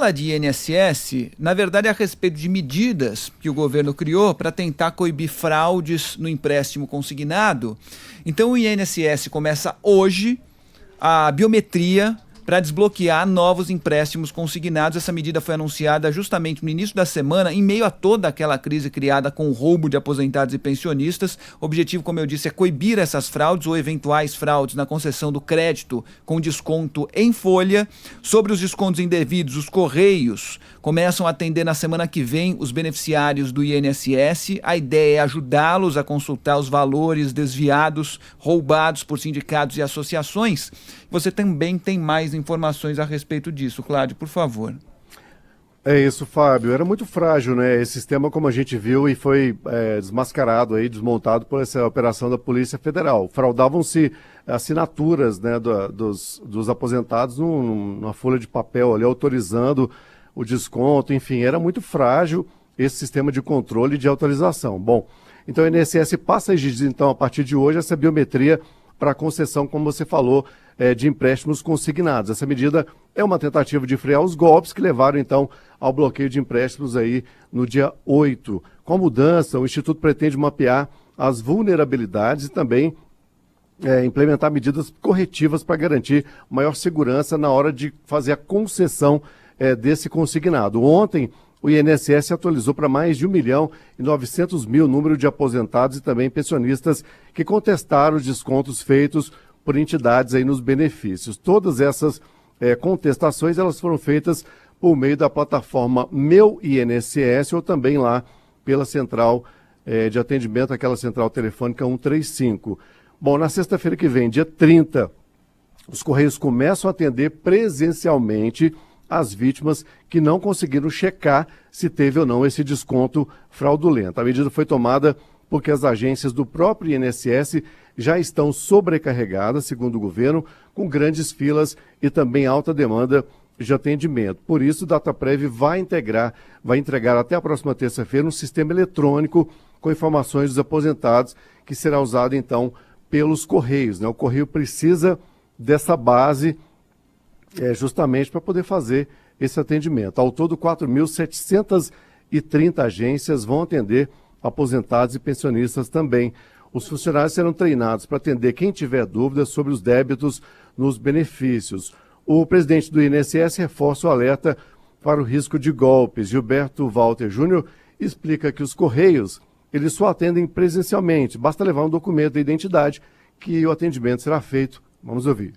fala de INSS, na verdade, é a respeito de medidas que o governo criou para tentar coibir fraudes no empréstimo consignado. Então, o INSS começa hoje a biometria para desbloquear novos empréstimos consignados. Essa medida foi anunciada justamente no início da semana, em meio a toda aquela crise criada com o roubo de aposentados e pensionistas. O objetivo, como eu disse, é coibir essas fraudes ou eventuais fraudes na concessão do crédito com desconto em folha. Sobre os descontos indevidos, os Correios começam a atender na semana que vem os beneficiários do INSS. A ideia é ajudá-los a consultar os valores desviados, roubados por sindicatos e associações. Você também tem mais informações a respeito disso, Cláudio, por favor. É isso, Fábio. Era muito frágil, né? Esse sistema, como a gente viu, e foi desmascarado, aí, desmontado por essa operação da Polícia Federal. Fraudavam-se assinaturas, né, dos aposentados numa folha de papel ali, autorizando o desconto, enfim, era muito frágil esse sistema de controle e de autorização. Bom, então o INSS passa a exigir, então, a partir de hoje, essa biometria para concessão, como você falou, de empréstimos consignados. Essa medida é uma tentativa de frear os golpes que levaram, então, ao bloqueio de empréstimos aí no dia 8. Com a mudança, o Instituto pretende mapear as vulnerabilidades e também implementar medidas corretivas para garantir maior segurança na hora de fazer a concessão desse consignado. Ontem, o INSS atualizou para mais de 1.900.000 o número de aposentados e também pensionistas que contestaram os descontos feitos por entidades aí nos benefícios. Todas essas contestações, elas foram feitas por meio da plataforma Meu INSS ou também lá pela central de atendimento, aquela central telefônica 135. Bom, na sexta-feira que vem, dia 30, os Correios começam a atender presencialmente as vítimas que não conseguiram checar se teve ou não esse desconto fraudulento. A medida foi tomada porque as agências do próprio INSS já estão sobrecarregadas, segundo o governo, com grandes filas e também alta demanda de atendimento. Por isso, o Dataprev vai entregar até a próxima terça-feira um sistema eletrônico com informações dos aposentados que será usado, então, pelos Correios, né? O Correio precisa dessa base justamente para poder fazer esse atendimento. Ao todo, 4.730 agências vão atender aposentados e pensionistas também. Os funcionários serão treinados para atender quem tiver dúvidas sobre os débitos nos benefícios. O presidente do INSS reforça o alerta para o risco de golpes. Gilberto Walter Júnior explica que os Correios, eles só atendem presencialmente. Basta levar um documento de identidade que o atendimento será feito. Vamos ouvir.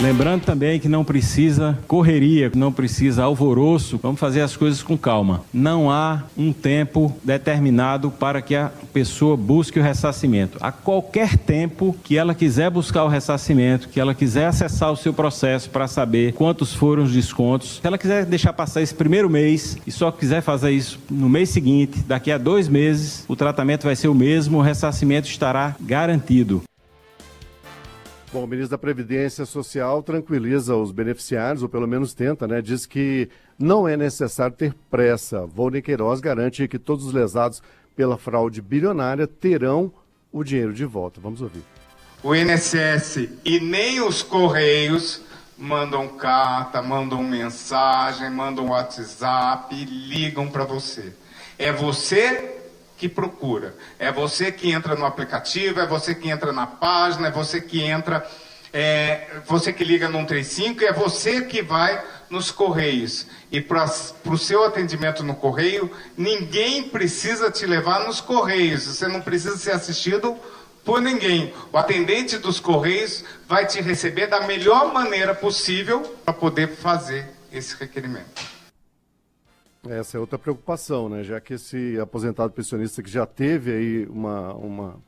Lembrando também que não precisa correria, não precisa alvoroço, vamos fazer as coisas com calma. Não há um tempo determinado para que a pessoa busque o ressarcimento. A qualquer tempo que ela quiser buscar o ressarcimento, que ela quiser acessar o seu processo para saber quantos foram os descontos, se ela quiser deixar passar esse primeiro mês e só quiser fazer isso no mês seguinte, daqui a 2 meses, o tratamento vai ser o mesmo, o ressarcimento estará garantido. Bom, o ministro da Previdência Social tranquiliza os beneficiários, ou pelo menos tenta, né? Diz que não é necessário ter pressa. Volney Queiroz garante que todos os lesados pela fraude bilionária terão o dinheiro de volta. Vamos ouvir. O INSS e nem os Correios mandam carta, mandam mensagem, mandam WhatsApp, ligam para você. É você que procura, é você que entra no aplicativo, é você que entra na página, é você que entra, você que liga no 135 e é você que vai nos Correios. E para o seu atendimento no Correio, ninguém precisa te levar nos Correios, você não precisa ser assistido por ninguém. O atendente dos Correios vai te receber da melhor maneira possível para poder fazer esse requerimento. Essa é outra preocupação, né? Já que esse aposentado pensionista que já teve aí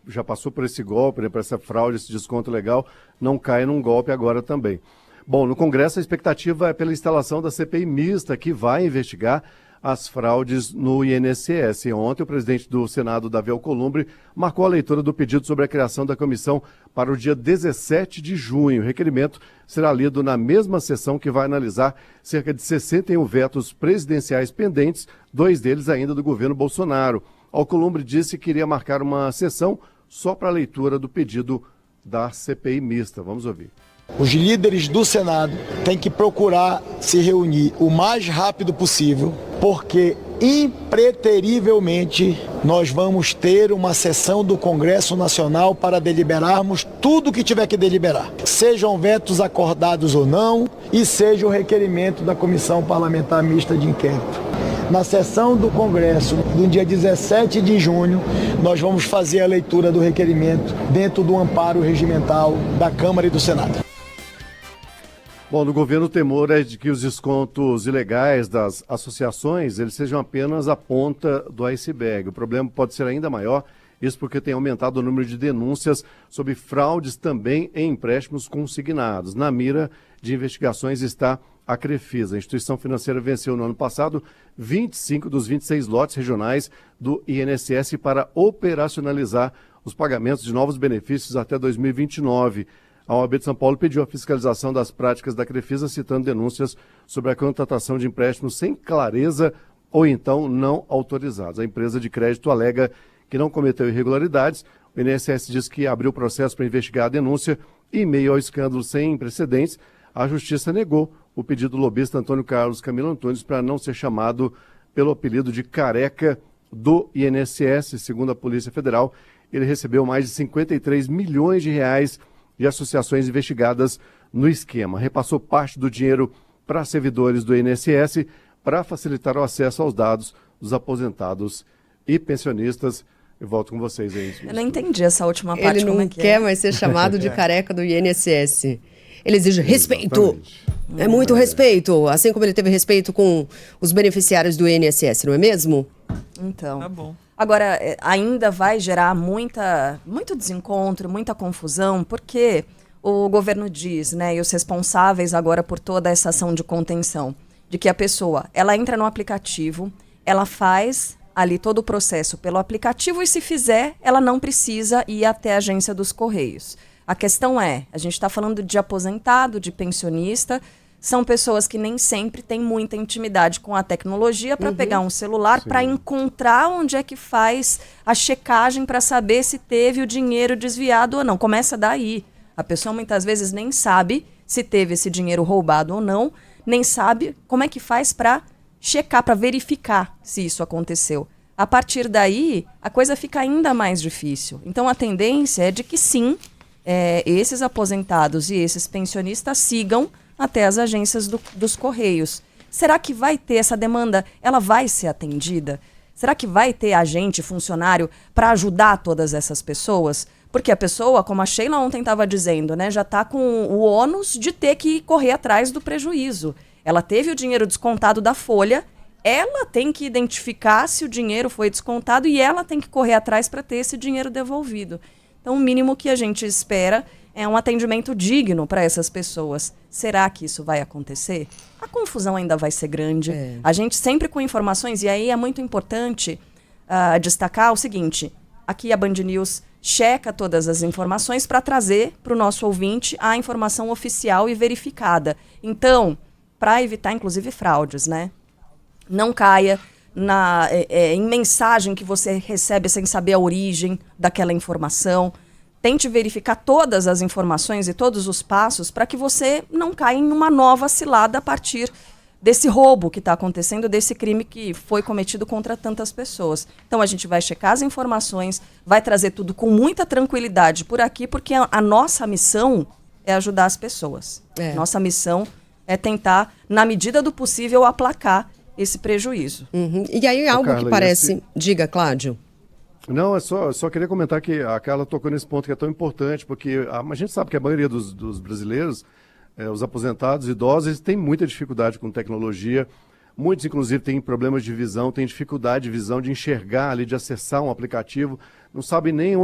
já passou por esse golpe, né? Por essa fraude, esse desconto legal, não cai num golpe agora também. Bom, no Congresso a expectativa é pela instalação da CPI mista que vai investigar as fraudes no INSS. Ontem, o presidente do Senado, Davi Alcolumbre, marcou a leitura do pedido sobre a criação da comissão para o dia 17 de junho. O requerimento será lido na mesma sessão que vai analisar cerca de 61 vetos presidenciais pendentes, 2 deles ainda do governo Bolsonaro. Alcolumbre disse que iria marcar uma sessão só para a leitura do pedido da CPI mista. Vamos ouvir. Os líderes do Senado têm que procurar se reunir o mais rápido possível, porque impreterivelmente nós vamos ter uma sessão do Congresso Nacional para deliberarmos tudo o que tiver que deliberar. Sejam vetos acordados ou não, e seja o requerimento da Comissão Parlamentar Mista de Inquérito. Na sessão do Congresso, no dia 17 de junho, nós vamos fazer a leitura do requerimento dentro do amparo regimental da Câmara e do Senado. Bom, no governo o temor é de que os descontos ilegais das associações eles sejam apenas a ponta do iceberg. O problema pode ser ainda maior, isso porque tem aumentado o número de denúncias sobre fraudes também em empréstimos consignados. Na mira de investigações está a Crefisa. A instituição financeira venceu no ano passado 25 dos 26 lotes regionais do INSS para operacionalizar os pagamentos de novos benefícios até 2029. A OAB de São Paulo pediu a fiscalização das práticas da Crefisa, citando denúncias sobre a contratação de empréstimos sem clareza ou então não autorizados. A empresa de crédito alega que não cometeu irregularidades. O INSS diz que abriu processo para investigar a denúncia e, em meio ao escândalo sem precedentes, a Justiça negou o pedido do lobista Antônio Carlos Camilo Antunes para não ser chamado pelo apelido de careca do INSS. Segundo a Polícia Federal, ele recebeu mais de 53 milhões de reais de associações investigadas no esquema. Repassou parte do dinheiro para servidores do INSS para facilitar o acesso aos dados dos aposentados e pensionistas. Eu volto com vocês aí. Eu não entendi essa última parte. Ele não quer mais ser chamado de careca do INSS. Ele exige respeito. Exatamente. É muito respeito, assim como ele teve respeito com os beneficiários do INSS, não é mesmo? Então. Tá bom. Agora, ainda vai gerar muito desencontro, muita confusão, porque o governo diz, né, e os responsáveis agora por toda essa ação de contenção, de que a pessoa, ela entra no aplicativo, ela faz ali todo o processo pelo aplicativo e se fizer, ela não precisa ir até a agência dos Correios. A questão é, a gente está falando de aposentado, de pensionista, são pessoas que nem sempre têm muita intimidade com a tecnologia para pegar um celular, para encontrar onde é que faz a checagem para saber se teve o dinheiro desviado ou não. Começa daí. A pessoa muitas vezes nem sabe se teve esse dinheiro roubado ou não, nem sabe como é que faz para checar, para verificar se isso aconteceu. A partir daí, a coisa fica ainda mais difícil. Então, a tendência é de que sim, esses aposentados e esses pensionistas sigam até as agências dos Correios. Será que vai ter essa demanda? Ela vai ser atendida? Será que vai ter agente, funcionário para ajudar todas essas pessoas? Porque a pessoa, como a Sheila ontem estava dizendo, né, já está com o ônus de ter que correr atrás do prejuízo. Ela teve o dinheiro descontado da folha, ela tem que identificar se o dinheiro foi descontado e ela tem que correr atrás para ter esse dinheiro devolvido. Então, o mínimo que a gente espera é um atendimento digno para essas pessoas. Será que isso vai acontecer? A confusão ainda vai ser grande. A gente sempre com informações, e aí é muito importante destacar o seguinte, aqui a Band News checa todas as informações para trazer para o nosso ouvinte a informação oficial e verificada. Então, para evitar, inclusive, fraudes, né? Não caia em mensagem que você recebe sem saber a origem daquela informação. Tente verificar todas as informações e todos os passos para que você não caia em uma nova cilada a partir desse roubo que está acontecendo, desse crime que foi cometido contra tantas pessoas. Então a gente vai checar as informações, vai trazer tudo com muita tranquilidade por aqui, porque a nossa missão é ajudar as pessoas. Nossa missão é tentar, na medida do possível, aplacar esse prejuízo. E aí algo que parece... Diga, Cláudio. Não, só queria comentar que a Carla tocou nesse ponto que é tão importante, porque a gente sabe que a maioria dos brasileiros, os aposentados, idosos, eles têm muita dificuldade com tecnologia. Muitos, inclusive, têm problemas de visão, têm dificuldade de visão, de enxergar ali, de acessar um aplicativo. Não sabem nem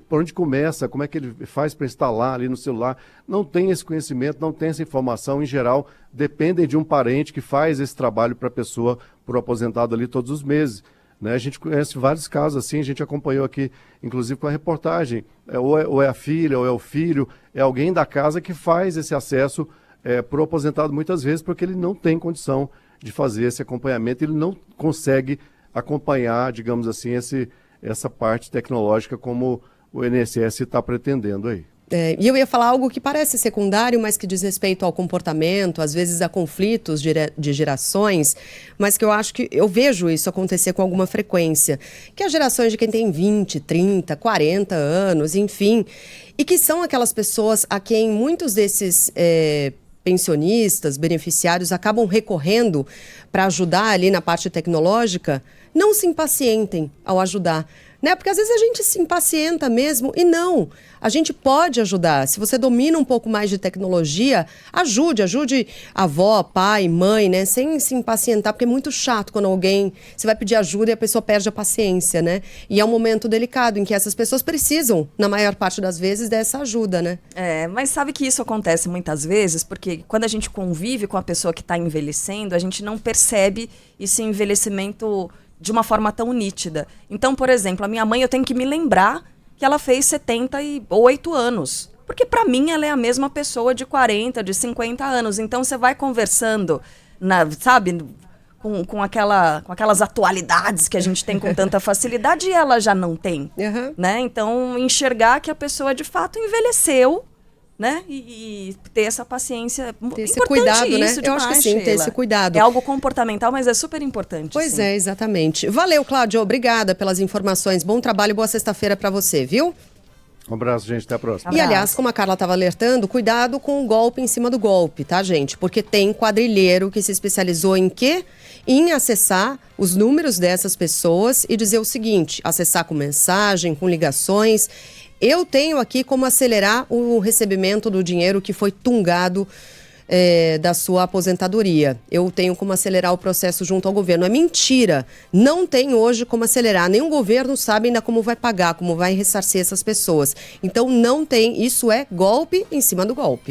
por onde começa, como é que ele faz para instalar ali no celular. Não tem esse conhecimento, não tem essa informação. Em geral, dependem de um parente que faz esse trabalho para a pessoa, para o aposentado ali todos os meses. Né? A gente conhece vários casos assim, a gente acompanhou aqui, inclusive com a reportagem. Ou é a filha, ou é o filho, é alguém da casa que faz esse acesso para o aposentado muitas vezes, porque ele não tem condição de fazer esse acompanhamento, ele não consegue acompanhar, digamos assim, essa parte tecnológica como o INSS está pretendendo aí. E eu ia falar algo que parece secundário, mas que diz respeito ao comportamento, às vezes a conflitos de gerações, mas que eu acho que eu vejo isso acontecer com alguma frequência, que as gerações de quem tem 20, 30, 40 anos, enfim, e que são aquelas pessoas a quem muitos desses pensionistas, beneficiários acabam recorrendo para ajudar ali na parte tecnológica, não se impacientem ao ajudar. Né? Porque às vezes a gente se impacienta mesmo e não, a gente pode ajudar. Se você domina um pouco mais de tecnologia, ajude avó, pai, mãe, né? Sem se impacientar, porque é muito chato quando você vai pedir ajuda e a pessoa perde a paciência, né? E é um momento delicado em que essas pessoas precisam, na maior parte das vezes, dessa ajuda, né? Mas sabe que isso acontece muitas vezes, porque quando a gente convive com a pessoa que está envelhecendo, a gente não percebe esse envelhecimento de uma forma tão nítida. Então, por exemplo, a minha mãe, eu tenho que me lembrar que ela fez 78 anos. Porque para mim ela é a mesma pessoa de 40, de 50 anos. Então você vai conversando, sabe, com aquelas atualidades que a gente tem com tanta facilidade e ela já não tem. Uhum. Né? Então, enxergar que a pessoa de fato envelheceu, né? E ter essa paciência. Ter esse cuidado, né? Isso eu acho que sim, Sheila. ter esse cuidado. É algo comportamental, mas é super importante. Pois sim. é, exatamente. Valeu, Cláudio. Obrigada pelas informações. Bom trabalho, boa sexta-feira para você, viu? Um abraço, gente. Até a próxima. E, aliás, como a Carla estava alertando, cuidado com o golpe em cima do golpe, tá, gente? Porque tem quadrilheiro que se especializou em quê? Em acessar os números dessas pessoas e dizer o seguinte, acessar com mensagem, com ligações. Eu tenho aqui como acelerar o recebimento do dinheiro que foi tungado da sua aposentadoria. Eu tenho como acelerar o processo junto ao governo. É mentira. Não tem hoje como acelerar. Nenhum governo sabe ainda como vai pagar, como vai ressarcir essas pessoas. Então não tem. Isso é golpe em cima do golpe.